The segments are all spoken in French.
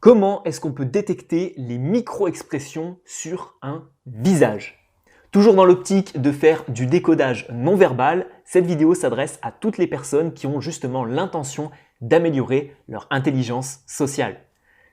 Comment est-ce qu'on peut détecter les micro-expressions sur un visage? Toujours dans l'optique de faire du décodage non verbal, cette vidéo s'adresse à toutes les personnes qui ont justement l'intention d'améliorer leur intelligence sociale.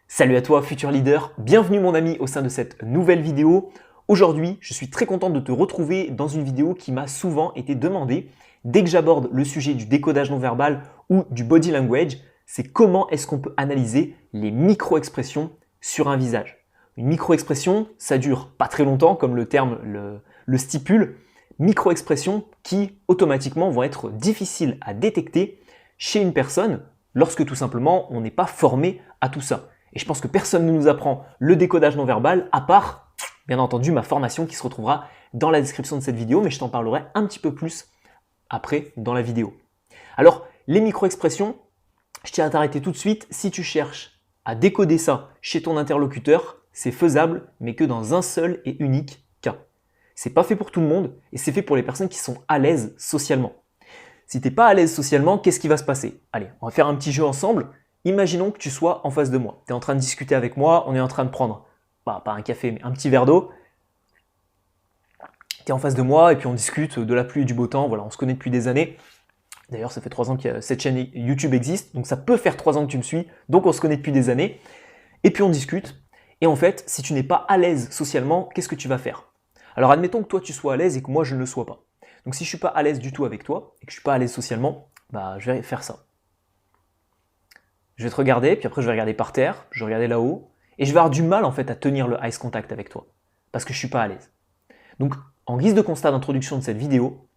Salut à toi futur leader, bienvenue mon ami au sein de cette nouvelle vidéo. Aujourd'hui, je suis très content de te retrouver dans une vidéo qui m'a souvent été demandée. Dès que j'aborde le sujet du décodage non verbal ou du body language, c'est comment est-ce qu'on peut analyser les micro-expressions sur un visage. Une micro-expression, ça dure pas très longtemps, comme le terme le stipule. Micro-expressions qui automatiquement vont être difficiles à détecter chez une personne lorsque tout simplement on n'est pas formé à tout ça. Et je pense que personne ne nous apprend le décodage non verbal à part, bien entendu, ma formation qui se retrouvera dans la description de cette vidéo, mais je t'en parlerai un petit peu plus après dans la vidéo. Alors, les micro-expressions, je tiens à t'arrêter tout de suite. Si tu cherches à décoder ça chez ton interlocuteur, c'est faisable, mais que dans un seul et unique cas. C'est pas fait pour tout le monde et c'est fait pour les personnes qui sont à l'aise socialement. Si tu n'es pas à l'aise socialement, qu'est-ce qui va se passer? Allez, on va faire un petit jeu ensemble. Imaginons que tu sois en face de moi. Tu es en train de discuter avec moi, on est en train de prendre, pas un café, mais un petit verre d'eau. Tu es en face de moi et puis on discute de la pluie et du beau temps. Voilà, on se connaît depuis des années. D'ailleurs, ça fait 3 ans que cette chaîne YouTube existe, donc ça peut faire 3 ans que tu me suis, donc on se connaît depuis des années. Et puis on discute. Et en fait, si tu n'es pas à l'aise socialement, qu'est-ce que tu vas faire? Alors admettons que toi tu sois à l'aise et que moi je ne le sois pas. Donc si je ne suis pas à l'aise du tout avec toi et que je ne suis pas à l'aise socialement, je vais faire ça. Je vais te regarder, puis après je vais regarder par terre, je vais regarder là-haut, et je vais avoir du mal en fait à tenir le eye contact avec toi, parce que je ne suis pas à l'aise. Donc en guise de constat d'introduction de cette vidéo,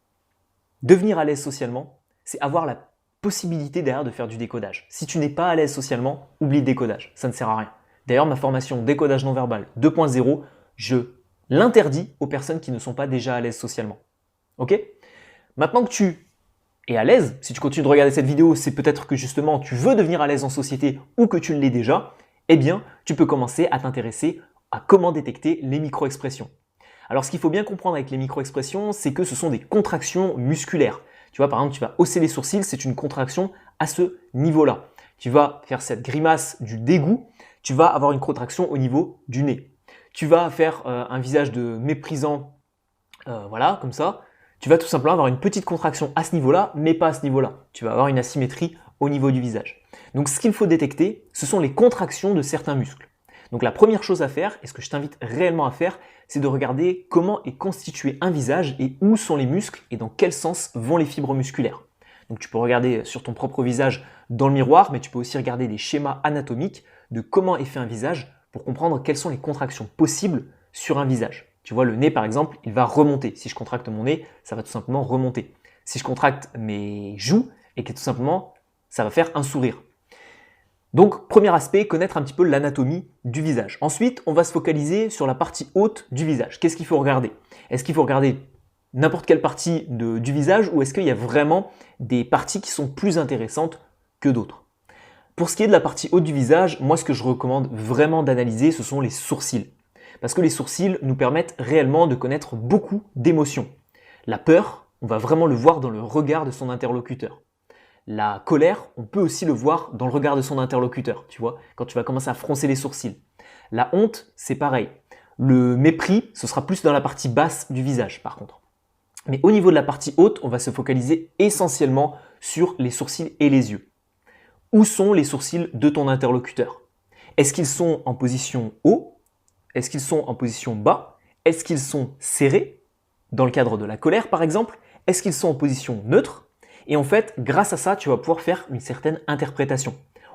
devenir à l'aise socialement, c'est avoir la possibilité derrière de faire du décodage. Si tu n'es pas à l'aise socialement, oublie le décodage, ça ne sert à rien. D'ailleurs, ma formation décodage non verbal 2.0, je l'interdis aux personnes qui ne sont pas déjà à l'aise socialement. Ok? Maintenant que tu es à l'aise, si tu continues de regarder cette vidéo, c'est peut-être que justement tu veux devenir à l'aise en société ou que tu ne l'es déjà, eh bien, tu peux commencer à t'intéresser à comment détecter les micro-expressions. Alors, ce qu'il faut bien comprendre avec les micro-expressions, c'est que ce sont des contractions musculaires. Tu vois, par exemple, tu vas hausser les sourcils, c'est une contraction à ce niveau-là. Tu vas faire cette grimace du dégoût, tu vas avoir une contraction au niveau du nez. Tu vas faire un visage de méprisant, voilà, comme ça. Tu vas tout simplement avoir une petite contraction à ce niveau-là, mais pas à ce niveau-là. Tu vas avoir une asymétrie au niveau du visage. Donc, ce qu'il faut détecter, ce sont les contractions de certains muscles. Donc, la première chose à faire, et ce que je t'invite réellement à faire, c'est de regarder comment est constitué un visage et où sont les muscles et dans quel sens vont les fibres musculaires. Donc tu peux regarder sur ton propre visage dans le miroir, mais tu peux aussi regarder des schémas anatomiques de comment est fait un visage pour comprendre quelles sont les contractions possibles sur un visage. Tu vois, le nez par exemple, il va remonter. Si je contracte mon nez, ça va tout simplement remonter. Si je contracte mes joues, et que tout simplement, ça va faire un sourire. Donc, premier aspect, connaître un petit peu l'anatomie du visage. Ensuite, on va se focaliser sur la partie haute du visage. Qu'est-ce qu'il faut regarder? Est-ce qu'il faut regarder n'importe quelle partie du visage ou est-ce qu'il y a vraiment des parties qui sont plus intéressantes que d'autres? Pour ce qui est de la partie haute du visage, moi ce que je recommande vraiment d'analyser, ce sont les sourcils. Parce que les sourcils nous permettent réellement de connaître beaucoup d'émotions. La peur, on va vraiment le voir dans le regard de son interlocuteur. La colère, on peut aussi le voir dans le regard de son interlocuteur, tu vois, quand tu vas commencer à froncer les sourcils. La honte, c'est pareil. Le mépris, ce sera plus dans la partie basse du visage, par contre. Mais au niveau de la partie haute, on va se focaliser essentiellement sur les sourcils et les yeux. Où sont les sourcils de ton interlocuteur? Est-ce qu'ils sont en position haut? Est-ce qu'ils sont en position bas? Est-ce qu'ils sont serrés? Dans le cadre de la colère, par exemple, est-ce qu'ils sont en position neutre? Et en fait, grâce à ça, tu vas pouvoir faire une certaine interprétation.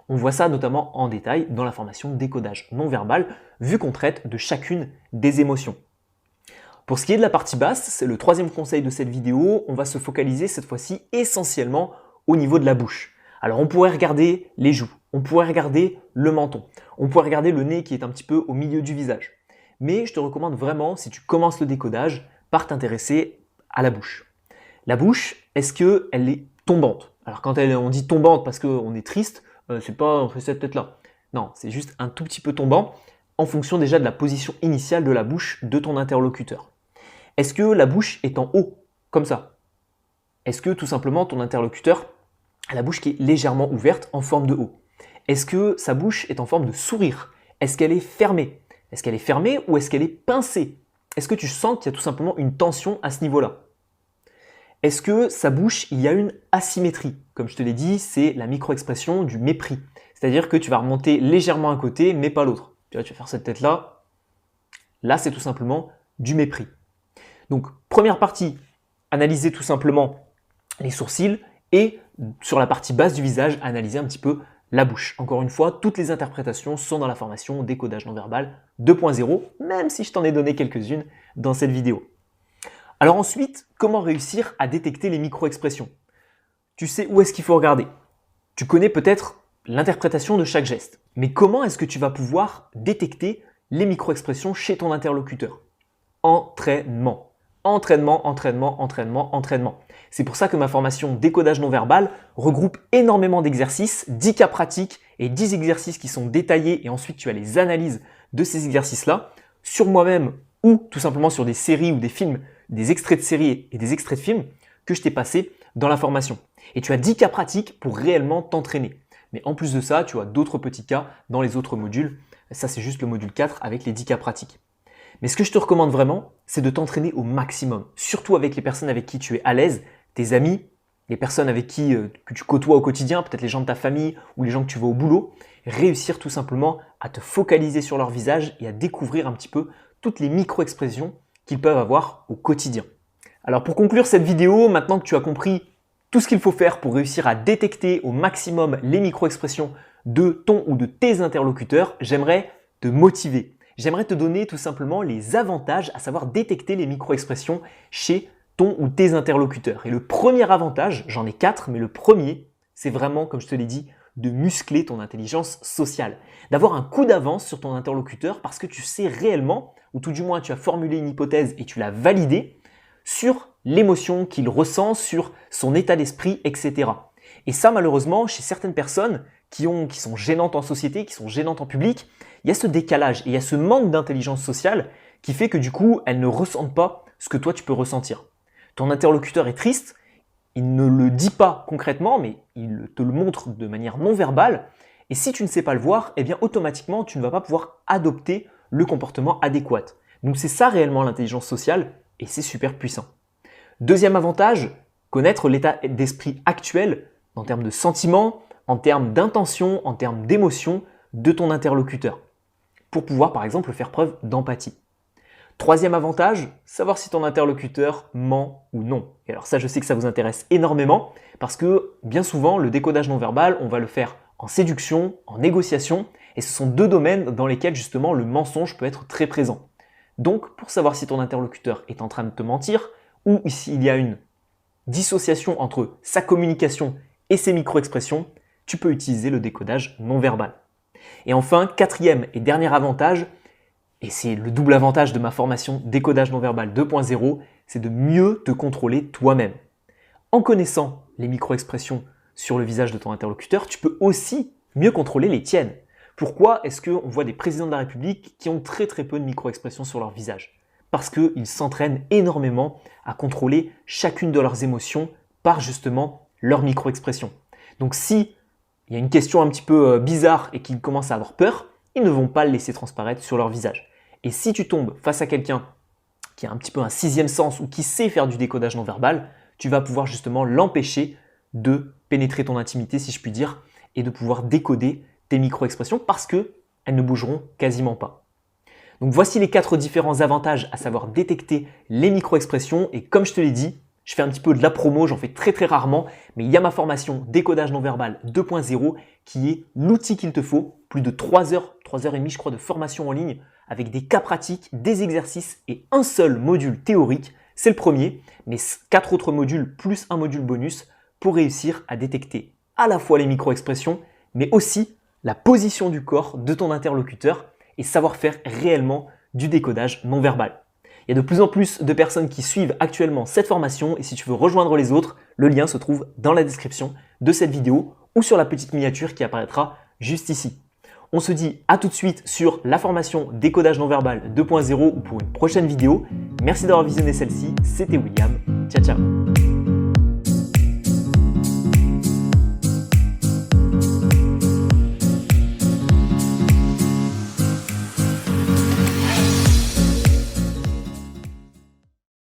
On voit ça notamment en détail dans la formation décodage non verbal, vu qu'on traite de chacune des émotions. Pour ce qui est de la partie basse, c'est le troisième conseil de cette vidéo, on va se focaliser cette fois-ci essentiellement au niveau de la bouche. Alors on pourrait regarder les joues, on pourrait regarder le menton, on pourrait regarder le nez qui est un petit peu au milieu du visage. Mais je te recommande vraiment, si tu commences le décodage, par t'intéresser à la bouche. La bouche, est-ce qu'elle est tombante? Alors quand on dit tombante parce qu'on est triste, c'est pas on fait cette tête-là. Non, c'est juste un tout petit peu tombant en fonction déjà de la position initiale de la bouche de ton interlocuteur. Est-ce que la bouche est en haut, comme ça? Est-ce que tout simplement ton interlocuteur a la bouche qui est légèrement ouverte en forme de O? Est-ce que sa bouche est en forme de sourire? Est-ce qu'elle est fermée? Est-ce qu'elle est fermée ou est-ce qu'elle est pincée? Est-ce que tu sens qu'il y a tout simplement une tension à ce niveau-là? Est-ce que sa bouche, il y a une asymétrie? Comme je te l'ai dit, c'est la micro-expression du mépris. C'est-à-dire que tu vas remonter légèrement un côté, mais pas l'autre. Tu vois, tu vas faire cette tête-là. Là, c'est tout simplement du mépris. Donc, première partie, analyser tout simplement les sourcils et sur la partie basse du visage, analyser un petit peu la bouche. Encore une fois, toutes les interprétations sont dans la formation Décodage non-verbal 2.0, même si je t'en ai donné quelques-unes dans cette vidéo. Alors ensuite, comment réussir à détecter les micro-expressions? Tu sais où est-ce qu'il faut regarder. Tu connais peut-être l'interprétation de chaque geste. Mais comment est-ce que tu vas pouvoir détecter les micro-expressions chez ton interlocuteur? Entraînement. Entraînement, entraînement, entraînement, entraînement. C'est pour ça que ma formation Décodage non-verbal regroupe énormément d'exercices, 10 cas pratiques et 10 exercices qui sont détaillés et ensuite tu as les analyses de ces exercices-là sur moi-même ou tout simplement sur des séries ou des films, des extraits de séries et des extraits de films que je t'ai passés dans la formation. Et tu as 10 cas pratiques pour réellement t'entraîner. Mais en plus de ça, tu as d'autres petits cas dans les autres modules. Ça, c'est juste le module 4 avec les 10 cas pratiques. Mais ce que je te recommande vraiment, c'est de t'entraîner au maximum, surtout avec les personnes avec qui tu es à l'aise, tes amis, les personnes avec qui que tu côtoies au quotidien, peut-être les gens de ta famille ou les gens que tu vois au boulot, réussir tout simplement à te focaliser sur leur visage et à découvrir un petit peu toutes les micro-expressions qu'ils peuvent avoir au quotidien. Alors pour conclure cette vidéo, maintenant que tu as compris tout ce qu'il faut faire pour réussir à détecter au maximum les micro-expressions de ton ou de tes interlocuteurs, j'aimerais te motiver. J'aimerais te donner tout simplement les avantages à savoir détecter les micro-expressions chez ton ou tes interlocuteurs. Et le premier avantage, j'en ai 4, mais le premier, c'est vraiment, comme je te l'ai dit, de muscler ton intelligence sociale. D'avoir un coup d'avance sur ton interlocuteur parce que tu sais réellement, ou tout du moins tu as formulé une hypothèse et tu l'as validée, sur l'émotion qu'il ressent, sur son état d'esprit, etc. Et ça, malheureusement, chez certaines personnes qui sont gênantes en société, qui sont gênantes en public, il y a ce décalage et il y a ce manque d'intelligence sociale qui fait que du coup, elles ne ressentent pas ce que toi tu peux ressentir. Ton interlocuteur est triste, il ne le dit pas concrètement, mais il te le montre de manière non verbale. Et si tu ne sais pas le voir, eh bien automatiquement, tu ne vas pas pouvoir adopter le comportement adéquat. Donc c'est ça réellement l'intelligence sociale et c'est super puissant. Deuxième avantage, connaître l'état d'esprit actuel en termes de sentiments, en termes d'intention, en termes d'émotion de ton interlocuteur pour pouvoir par exemple faire preuve d'empathie. Troisième avantage, savoir si ton interlocuteur ment ou non. Et alors ça, je sais que ça vous intéresse énormément parce que bien souvent, le décodage non verbal, on va le faire en séduction, en négociation et ce sont deux domaines dans lesquels justement le mensonge peut être très présent. Donc, pour savoir si ton interlocuteur est en train de te mentir ou s'il y a une dissociation entre sa communication et ses micro-expressions, tu peux utiliser le décodage non verbal. Et enfin, quatrième et dernier avantage, et c'est le double avantage de ma formation Décodage non-verbal 2.0, c'est de mieux te contrôler toi-même. En connaissant les micro-expressions sur le visage de ton interlocuteur, tu peux aussi mieux contrôler les tiennes. Pourquoi est-ce qu'on voit des présidents de la République qui ont très peu de micro-expressions sur leur visage? Parce qu'ils s'entraînent énormément à contrôler chacune de leurs émotions par justement leurs micro-expressions. Donc si il y a une question un petit peu bizarre et qu'ils commencent à avoir peur, ils ne vont pas le laisser transparaître sur leur visage. Et si tu tombes face à quelqu'un qui a un petit peu un sixième sens ou qui sait faire du décodage non verbal, tu vas pouvoir justement l'empêcher de pénétrer ton intimité, si je puis dire, et de pouvoir décoder tes micro-expressions parce qu'elles ne bougeront quasiment pas. Donc voici les 4 différents avantages à savoir détecter les micro-expressions et comme je te l'ai dit, je fais un petit peu de la promo, j'en fais très rarement, mais il y a ma formation Décodage non-verbal 2.0 qui est l'outil qu'il te faut, plus de 3 heures et demie je crois de formation en ligne avec des cas pratiques, des exercices et un seul module théorique, c'est le premier, mais 4 autres modules plus un module bonus pour réussir à détecter à la fois les micro-expressions, mais aussi la position du corps de ton interlocuteur et savoir faire réellement du décodage non verbal. Il y a de plus en plus de personnes qui suivent actuellement cette formation et si tu veux rejoindre les autres, le lien se trouve dans la description de cette vidéo ou sur la petite miniature qui apparaîtra juste ici. On se dit à tout de suite sur la formation Décodage non verbal 2.0 ou pour une prochaine vidéo. Merci d'avoir visionné celle-ci, c'était William. Ciao ciao.